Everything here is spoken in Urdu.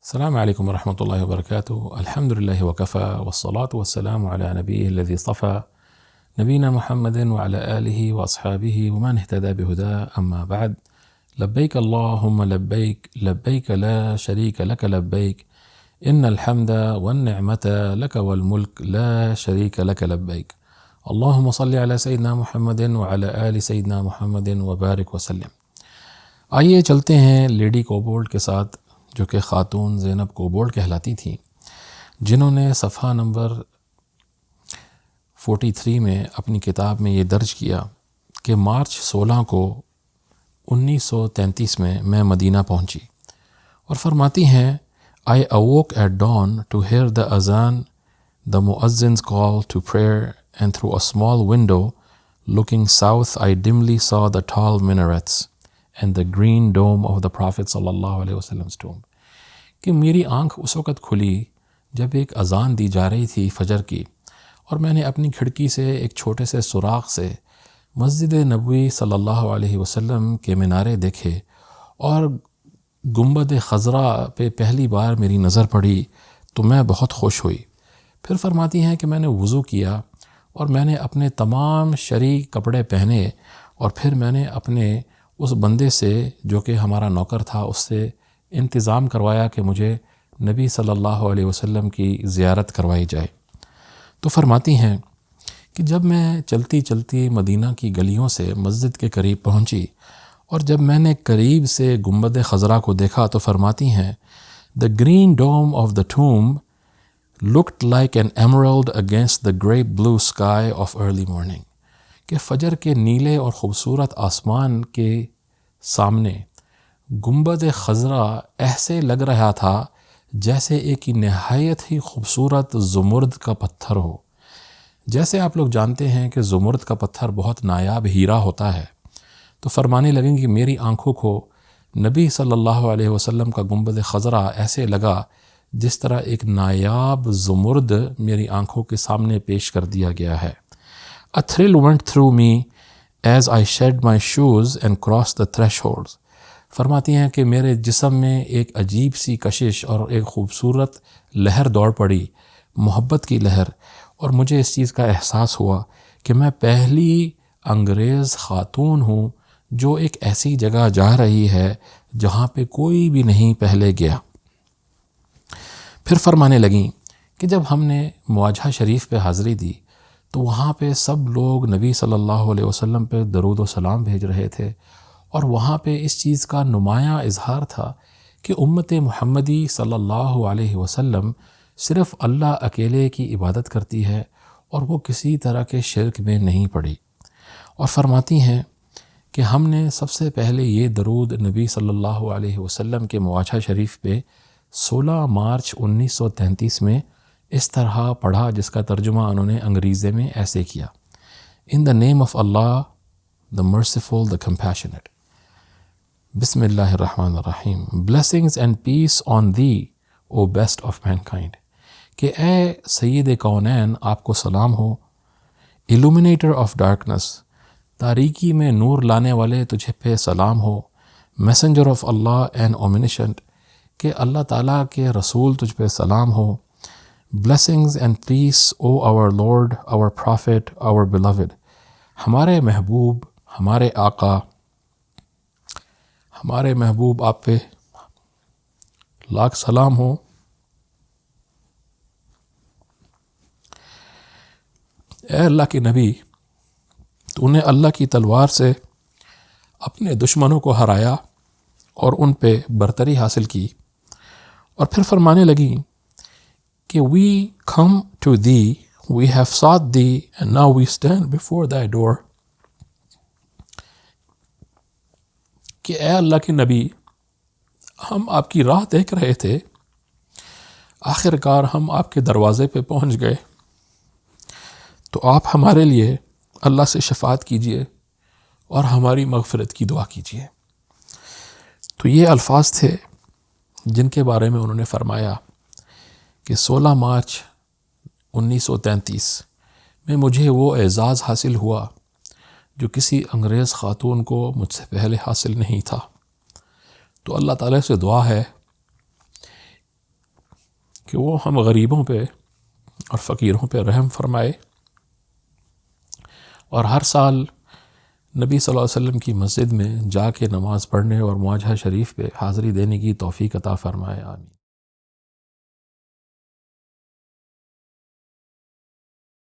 السلام علیکم ورحمۃ اللہ وبرکاتہ۔ الحمد للہ وکفی والصلاة والسلام علی نبیہ الذی اصطفی نبینا محمد وعلی آلہ واصحابہ ومن اہتدی بہداه اما بعد۔ لبیک اللہم لبیک لبیک لا شریک لک لبیک ان الحمد والنعمت لک والملک لا شریک لک لبیک۔ اللہم صلی علی سیدنا محمد وعلی آل سیدنا محمد وبارک وسلم۔ آئیے چلتے ہیں لیڈی کوبولڈ کے ساتھ، جو کہ خاتون زینب کوبولڈ کہلاتی تھیں، جنہوں نے صفحہ نمبر 43 میں اپنی کتاب میں یہ درج کیا کہ مارچ 16 کو 1933 میں مدینہ پہنچی، اور فرماتی ہیں I awoke at dawn to hear the azan, the muezzin's call to prayer, and through a small window looking south I dimly saw the tall minarets and the green dome of the Prophet صلی اللہ علیہ وسلم tomb۔ کہ میری آنکھ اس وقت کھلی جب ایک اذان دی جا رہی تھی فجر کی، اور میں نے اپنی کھڑکی سے ایک چھوٹے سے سوراخ سے مسجد نبوی صلی اللہ علیہ وسلم کے مینارے دیکھے، اور گنبد خضرا پہ پہلی بار میری نظر پڑی تو میں بہت خوش ہوئی۔ پھر فرماتی ہیں کہ میں نے وضو کیا اور میں نے اپنے تمام شرعی کپڑے پہنے، اور پھر میں نے اپنے اس بندے سے جو کہ ہمارا نوکر تھا اس سے انتظام کروایا کہ مجھے نبی صلی اللہ علیہ وسلم کی زیارت کروائی جائے۔ تو فرماتی ہیں کہ جب میں چلتی چلتی مدینہ کی گلیوں سے مسجد کے قریب پہنچی، اور جب میں نے قریب سے گنبد خضرا کو دیکھا تو فرماتی ہیں The green dome of the tomb looked like an emerald against the great blue sky of early morning۔ کہ فجر کے نیلے اور خوبصورت آسمان کے سامنے گنبد خضرا ایسے لگ رہا تھا جیسے ایک نہایت ہی خوبصورت زمرد کا پتھر ہو۔ جیسے آپ لوگ جانتے ہیں کہ زمرد کا پتھر بہت نایاب ہیرا ہوتا ہے، تو فرمانے لگیں کہ میری آنکھوں کو نبی صلی اللہ علیہ وسلم کا گنبد خضرا ایسے لگا جس طرح ایک نایاب زمرد میری آنکھوں کے سامنے پیش کر دیا گیا ہے۔ A thrill went through me as I shed my shoes and crossed the thresholds۔ فرماتی ہیں کہ میرے جسم میں ایک عجیب سی کشش اور ایک خوبصورت لہر دوڑ پڑی، محبت کی لہر، اور مجھے اس چیز کا احساس ہوا کہ میں پہلی انگریز خاتون ہوں جو ایک ایسی جگہ جا رہی ہے جہاں پہ کوئی بھی نہیں پہلے گیا۔ پھر فرمانے لگیں کہ جب ہم نے مواجہہ شریف پہ حاضری دی تو وہاں پہ سب لوگ نبی صلی اللہ علیہ وسلم پہ درود و سلام بھیج رہے تھے، اور وہاں پہ اس چیز کا نمایاں اظہار تھا کہ امت محمدی صلی اللہ علیہ وسلم صرف اللہ اکیلے کی عبادت کرتی ہے اور وہ کسی طرح کے شرک میں نہیں پڑی۔ اور فرماتی ہیں کہ ہم نے سب سے پہلے یہ درود نبی صلی اللہ علیہ وسلم کے مواجہہ شریف پہ 16 مارچ 1933 میں اس طرح پڑھا، جس کا ترجمہ انہوں نے انگریزی میں ایسے کیا: In the name of Allah, the merciful, the compassionate۔ بسم اللہ الرحمن الرحیم۔ Blessings and peace on thee, O best of mankind۔ کہ اے سید کونین آپ کو سلام ہو۔ Illuminator of darkness، تاریکی میں نور لانے والے تجھے پہ سلام ہو۔ Messenger of Allah and omniscient، کہ اللہ تعالیٰ کے رسول تجھ پہ سلام ہو۔ Blessings and peace, O our Lord, our Prophet, our beloved۔ ہمارے محبوب، ہمارے آقا، ہمارے محبوب آپ پہ لاکھ سلام ہو۔ اے اللہ کے نبی، تو نے اللہ کی تلوار سے اپنے دشمنوں کو ہرایا اور ان پہ برتری حاصل کی۔ اور پھر فرمانے لگیں کہ we come to thee, we have sought thee, and now we stand before thy door۔ کہ اے اللہ کے نبی، ہم آپ کی راہ دیکھ رہے تھے، آخر کار ہم آپ کے دروازے پہ پہنچ گئے، تو آپ ہمارے لیے اللہ سے شفاعت کیجئے اور ہماری مغفرت کی دعا کیجئے۔ تو یہ الفاظ تھے جن کے بارے میں انہوں نے فرمایا کہ 16 مارچ 1933 میں مجھے وہ اعزاز حاصل ہوا جو کسی انگریز خاتون کو مجھ سے پہلے حاصل نہیں تھا۔ تو اللہ تعالیٰ سے دعا ہے کہ وہ ہم غریبوں پہ اور فقیروں پہ رحم فرمائے، اور ہر سال نبی صلی اللہ علیہ وسلم کی مسجد میں جا کے نماز پڑھنے اور مواجہہ شریف پہ حاضری دینے کی توفیق عطا فرمائے، آمین۔